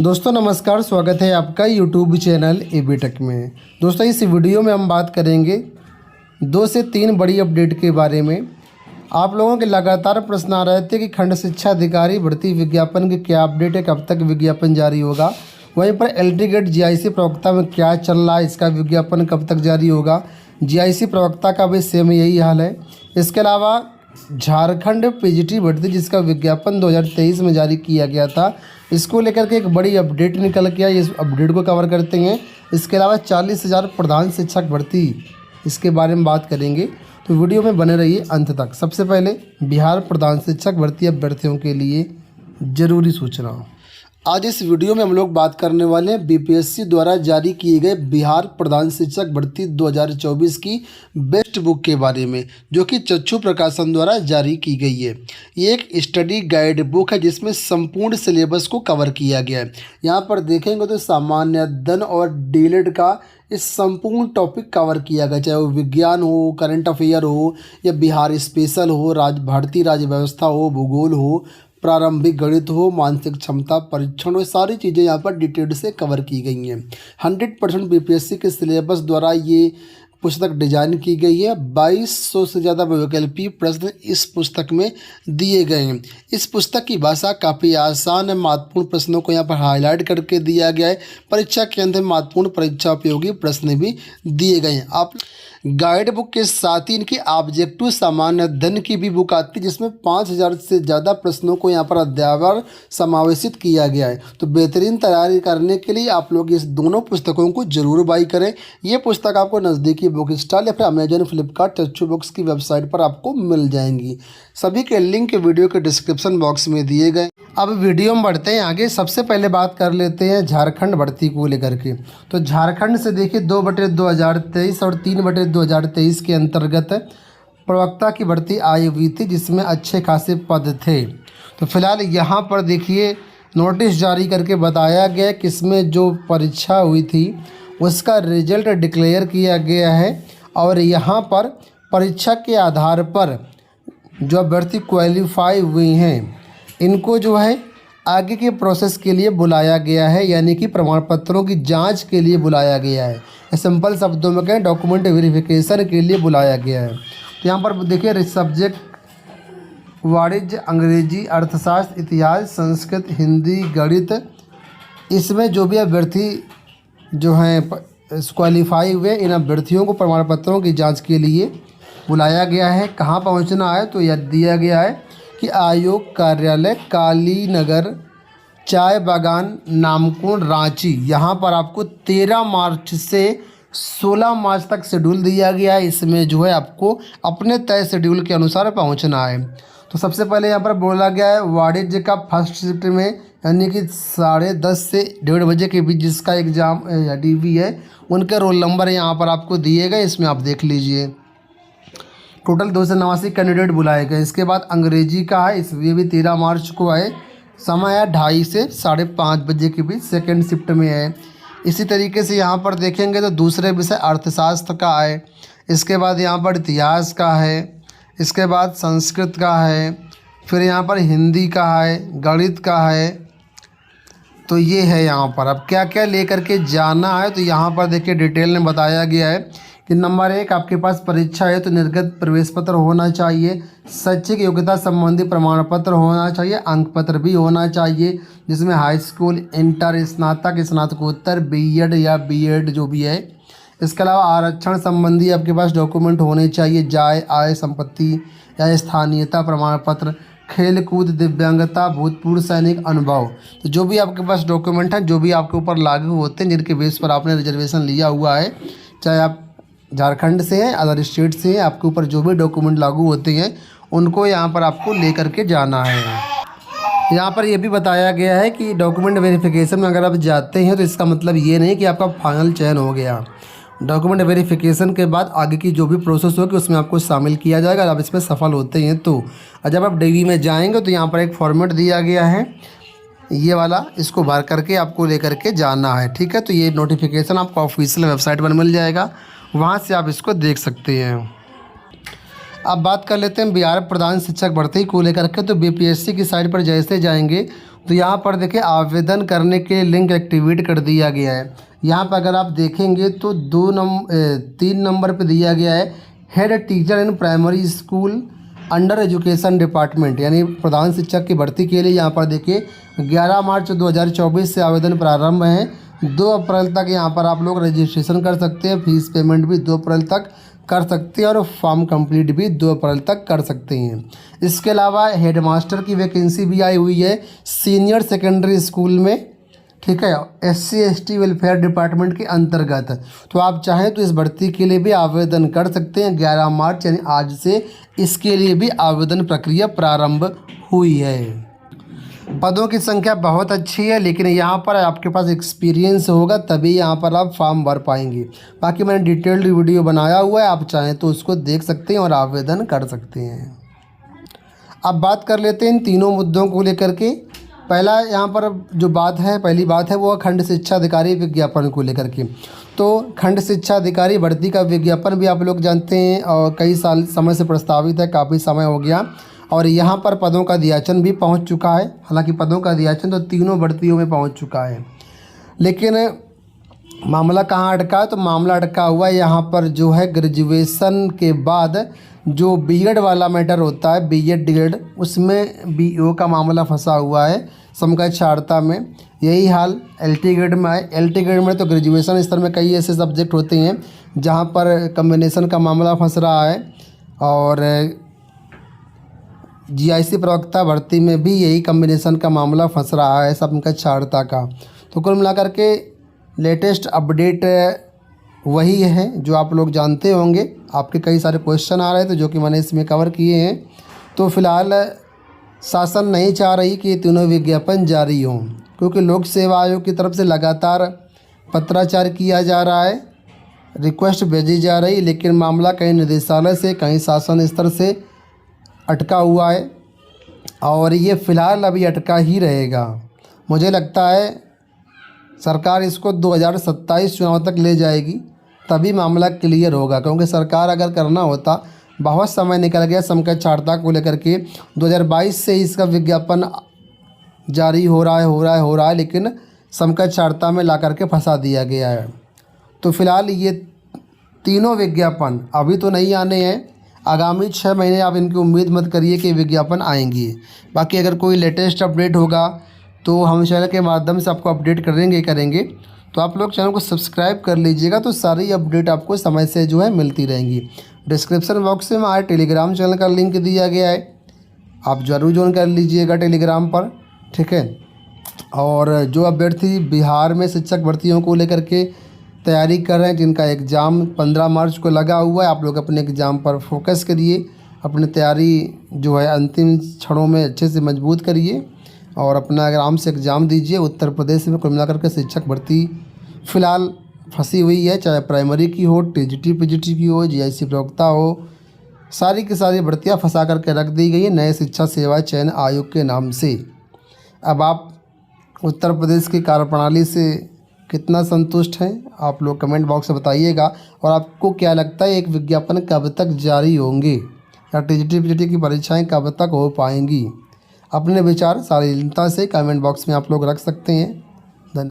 दोस्तों नमस्कार, स्वागत है आपका यूट्यूब चैनल एबी टेक में। दोस्तों इस वीडियो में हम बात करेंगे 2 से 3 बड़ी अपडेट के बारे में। आप लोगों के लगातार प्रश्न आ रहे थे कि खंड शिक्षा अधिकारी भर्ती विज्ञापन की क्या अपडेट है, कब तक विज्ञापन जारी होगा। वहीं पर एलटी गेट जीआईसी प्रवक्ता में क्या चल रहा है, इसका विज्ञापन कब तक जारी होगा। जीआईसी प्रवक्ता का भी सेम यही हाल है। इसके अलावा झारखंड पीजीटी भर्ती जिसका विज्ञापन 2023 में जारी किया गया था, इसको लेकर के एक बड़ी अपडेट निकल के आई। इस अपडेट को कवर करते हैं। इसके अलावा 40,000 प्रधान शिक्षक भर्ती, इसके बारे में बात करेंगे, तो वीडियो में बने रहिए अंत तक। सबसे पहले बिहार प्रधान शिक्षक भर्ती अभ्यर्थियों के लिए ज़रूरी सूचना। आज इस वीडियो में हम लोग बात करने वाले हैं बीपीएससी द्वारा जारी किए गए बिहार प्रधान शिक्षक भर्ती 2024 की बेस्ट बुक के बारे में, जो कि चक्षु प्रकाशन द्वारा जारी की गई है। ये एक स्टडी गाइड बुक है जिसमें संपूर्ण सिलेबस को कवर किया गया है। यहाँ पर देखेंगे तो सामान्य अध्ययन और डीएलएड का इस संपूर्ण टॉपिक कवर किया गया, चाहे वो विज्ञान हो, करंट अफेयर हो, या बिहार स्पेशल हो, भारतीय राज्य व्यवस्था हो, भूगोल हो, प्रारंभिक गणित हो, मानसिक क्षमता परीक्षण हो, सारी चीज़ें यहाँ पर डिटेल से कवर की गई हैं। 100% बीपीएससी के सिलेबस द्वारा ये पुस्तक डिजाइन की गई है। 2200 से ज़्यादा वैकल्पिक प्रश्न इस पुस्तक में दिए गए हैं। इस पुस्तक की भाषा काफ़ी आसान है। महत्वपूर्ण प्रश्नों को यहाँ पर हाईलाइट करके दिया गया है। परीक्षा के अंदर महत्वपूर्ण परीक्षा उपयोगी प्रश्न भी दिए गए हैं। आप गाइड बुक के साथ ही इनकी ऑब्जेक्टिव सामान्य अध्ययन की भी बुक आती है, जिसमें 5000 से ज़्यादा प्रश्नों को यहाँ पर अध्यायवार समावेशित किया गया है। तो बेहतरीन तैयारी करने के लिए आप लोग इस दोनों पुस्तकों को जरूर बाई करें। ये पुस्तक आपको नज़दीकी बुक स्टॉल या फिर अमेजन, फ्लिपकार्ट, चच्चू बुक्स की वेबसाइट पर आपको मिल जाएंगी। सभी के लिंक वीडियो के डिस्क्रिप्शन बॉक्स में दिए गए। अब वीडियो में बढ़ते हैं आगे। सबसे पहले बात कर लेते हैं झारखंड भर्ती को लेकर के। तो झारखंड से देखिए 2/2023 और 3/2023 के अंतर्गत प्रवक्ता की भर्ती आई हुई थी, जिसमें अच्छे खासे पद थे। तो फिलहाल यहाँ पर देखिए नोटिस जारी करके बताया गया कि इसमें जो परीक्षा हुई थी उसका रिजल्ट डिक्लेयर किया गया है, और यहाँ पर परीक्षा के आधार पर जो अभ्यर्थी क्वालिफाई हुई हैं इनको जो है आगे के प्रोसेस के लिए बुलाया गया है, यानी कि प्रमाण पत्रों की जांच के लिए बुलाया गया है। सिंपल शब्दों में कहें डॉक्यूमेंट वेरिफिकेशन के लिए बुलाया गया है। तो यहाँ पर देखिए सब्जेक्ट वाणिज्य, अंग्रेजी, अर्थशास्त्र, इतिहास, संस्कृत, हिंदी, गणित, इसमें जो भी अभ्यर्थी जो हैं क्वालिफाई हुए, इन अभ्यर्थियों को प्रमाण पत्रों की जाँच के लिए बुलाया गया है। कहाँ पहुँचना है, तो यह दिया गया है कि आयोग कार्यालय, काली नगर, चाय बागान, नामकुंड, रांची। यहाँ पर आपको 13 मार्च से 16 मार्च तक शेड्यूल दिया गया है। इसमें जो है आपको अपने तय शेड्यूल के अनुसार पहुँचना है। तो सबसे पहले यहाँ पर बोला गया है वाणिज्य का फर्स्ट शिफ्ट में, यानी कि 10:30 से 1:30 बजे के बीच जिसका एग्ज़ाम या डीवी है, उनके रोल नंबर यहाँ पर आपको दिए गए। इसमें आप देख लीजिए टोटल 289 कैंडिडेट बुलाए गए। इसके बाद अंग्रेजी का है, ये भी 13 मार्च को है। समय है 2:30 से 5:30 बजे के बीच, सेकेंड शिफ्ट में है। इसी तरीके से यहाँ पर देखेंगे तो दूसरे विषय अर्थशास्त्र का है। इसके बाद यहाँ पर इतिहास का है। इसके बाद संस्कृत का है। फिर यहाँ पर हिंदी का है, गणित का है। तो ये है यहाँ पर अब क्या क्या लेकर के जाना है। तो यहाँ पर देखिए डिटेल में बताया गया है कि नंबर 1, आपके पास परीक्षा है तो निर्गत प्रवेश पत्र होना चाहिए, शैक्षिक योग्यता संबंधी प्रमाण पत्र होना चाहिए, अंक पत्र भी होना चाहिए, जिसमें हाई स्कूल, इंटर, स्नातक, स्नातकोत्तर, बीएड या बीएड जो भी है। इसके अलावा आरक्षण संबंधी आपके पास डॉक्यूमेंट होने चाहिए, जाय, आय, संपत्ति या स्थानीयता प्रमाण पत्र, खेल कूद, दिव्यांगता, भूतपूर्व सैनिक अनुभव। तो जो भी आपके पास डॉक्यूमेंट हैं, जो भी आपके ऊपर लागू होते हैं, जिनके बेस पर आपने रिजर्वेशन लिया हुआ है, चाहे आप झारखंड से हैं, अदर स्टेट से हैं, आपके ऊपर जो भी डॉक्यूमेंट लागू होते हैं उनको यहाँ पर आपको लेकर के जाना है। यहाँ पर यह भी बताया गया है कि डॉक्यूमेंट वेरिफिकेशन में अगर आप जाते हैं तो इसका मतलब ये नहीं कि आपका फाइनल चयन हो गया। डॉक्यूमेंट वेरिफिकेशन के बाद आगे की जो भी प्रोसेस होगी उसमें आपको शामिल किया जाएगा। आप इसमें सफल होते हैं तो जब आप डीवी में जाएंगे तो यहाँ पर एक फॉर्मेट दिया गया है, ये वाला, इसको भर करके आपको लेकर के जाना है। ठीक है, तो ये नोटिफिकेशन आपको ऑफिशियल वेबसाइट पर मिल जाएगा, वहाँ से आप इसको देख सकते हैं। अब बात कर लेते हैं बिहार प्रधान शिक्षक भर्ती को लेकर के। तो बीपीएससी की साइट पर जैसे जाएंगे तो यहाँ पर देखिए आवेदन करने के लिंक एक्टिवेट कर दिया गया है। यहाँ पर अगर आप देखेंगे तो 3 नंबर पे दिया गया है head teacher in primary school under education department, यानी प्रधान शिक्षक की भर्ती के लिए। यहाँ पर देखिए 11 मार्च 2024 से आवेदन प्रारंभ है। 2 अप्रैल तक यहाँ पर आप लोग रजिस्ट्रेशन कर सकते हैं। फीस पेमेंट भी 2 अप्रैल तक कर सकते हैं और फॉर्म कंप्लीट भी 2 अप्रैल तक कर सकते हैं। इसके अलावा हेडमास्टर की वैकेंसी भी आई हुई है सीनियर सेकेंडरी स्कूल में, ठीक है, SC/ST वेलफेयर डिपार्टमेंट के अंतर्गत। तो आप चाहें तो इस भर्ती के लिए भी आवेदन कर सकते हैं। 11 मार्च यानी आज से इसके लिए भी आवेदन प्रक्रिया प्रारंभ हुई है। पदों की संख्या बहुत अच्छी है, लेकिन यहाँ पर आपके पास एक्सपीरियंस होगा तभी यहाँ पर आप फॉर्म भर पाएंगे। बाकी मैंने डिटेल्ड वीडियो बनाया हुआ है, आप चाहें तो उसको देख सकते हैं और आवेदन कर सकते हैं। अब बात कर लेते हैं इन तीनों मुद्दों को लेकर के। पहला यहाँ पर जो पहली बात है वो खंड शिक्षा अधिकारी विज्ञापन को लेकर के। तो खंड शिक्षा अधिकारी भर्ती का विज्ञापन भी आप लोग जानते हैं और कई समय से प्रस्तावित है, काफ़ी समय हो गया और यहाँ पर पदों का दियाचन भी पहुँच चुका है। हालांकि पदों का दियाचन तो तीनों भर्तियों में पहुँच चुका है, लेकिन मामला कहाँ अटका है? तो मामला अटका हुआ है यहाँ पर जो है ग्रेजुएशन के बाद जो बीएड वाला मैटर होता है, बीएड डीएड, उसमें बीओ का मामला फंसा हुआ है समकक्षार्हता में। यही हाल एलटी ग्रेड में है। एलटी ग्रेड में तो ग्रेजुएशन स्तर में कई ऐसे सब्जेक्ट होते हैं जहाँ पर कम्बिनेशन का मामला फंस रहा है और जीआईसी प्रवक्ता भर्ती में भी यही कम्बिनेशन का मामला फंस रहा है समकक्षार्हता का। तो कुल मिलाकर के लेटेस्ट अपडेट वही है जो आप लोग जानते होंगे। आपके कई सारे क्वेश्चन आ रहे थे जो कि मैंने इसमें कवर किए हैं। तो फिलहाल शासन नहीं चाह रही कि ये तीनों विज्ञापन जारी हों, क्योंकि लोक सेवा आयोग की तरफ से लगातार पत्राचार किया जा रहा है, रिक्वेस्ट भेजी जा रही, लेकिन मामला कहीं निदेशालय से कहीं शासन स्तर से अटका हुआ है और ये फ़िलहाल अभी अटका ही रहेगा। मुझे लगता है सरकार इसको 2027 चुनाव तक ले जाएगी तभी मामला क्लियर होगा, क्योंकि सरकार अगर करना होता, बहुत समय निकल गया समकक्षार्हता को लेकर के। 2022 से इसका विज्ञापन जारी हो रहा है, लेकिन समकक्षार्हता में ला करके फंसा दिया गया है। तो फिलहाल ये तीनों विज्ञापन अभी तो नहीं आने हैं, आगामी 6 महीने आप इनकी उम्मीद मत करिए कि विज्ञापन आएंगे। बाकी अगर कोई लेटेस्ट अपडेट होगा तो हम चैनल के माध्यम से आपको अपडेट करेंगे। तो आप लोग चैनल को सब्सक्राइब कर लीजिएगा, तो सारी अपडेट आपको समय से जो है मिलती रहेंगी। डिस्क्रिप्शन बॉक्स में हमारे टेलीग्राम चैनल का लिंक दिया गया है, आप ज़रूर ज्वाइन कर लीजिएगा टेलीग्राम पर, ठीक है। और जो अभ्यर्थी बिहार में शिक्षक भर्तियों को लेकर के तैयारी कर रहे हैं, जिनका एग्ज़ाम 15 मार्च को लगा हुआ है, आप लोग अपने एग्ज़ाम पर फोकस करिए, अपनी तैयारी जो है अंतिम क्षणों में अच्छे से मजबूत करिए और अपना आराम से एग्ज़ाम दीजिए। उत्तर प्रदेश में कुल मिलाकर के शिक्षक भर्ती फ़िलहाल फंसी हुई है, चाहे प्राइमरी की हो, टीजीटी पीजीटी की हो, जीआईसी प्रवक्ता हो, सारी की सारी भर्तियां फंसा करके रख दी गई है नए शिक्षा सेवा चयन आयोग के नाम से। अब आप उत्तर प्रदेश की कार्यप्रणाली से कितना संतुष्ट हैं, आप लोग कमेंट बॉक्स में बताइएगा। और आपको क्या लगता है एक विज्ञापन कब तक जारी होंगे या टीजीटी पीजीटी की परीक्षाएँ कब तक हो पाएंगी? अपने विचार सारी जनता से कमेंट बॉक्स में आप लोग रख सकते हैं।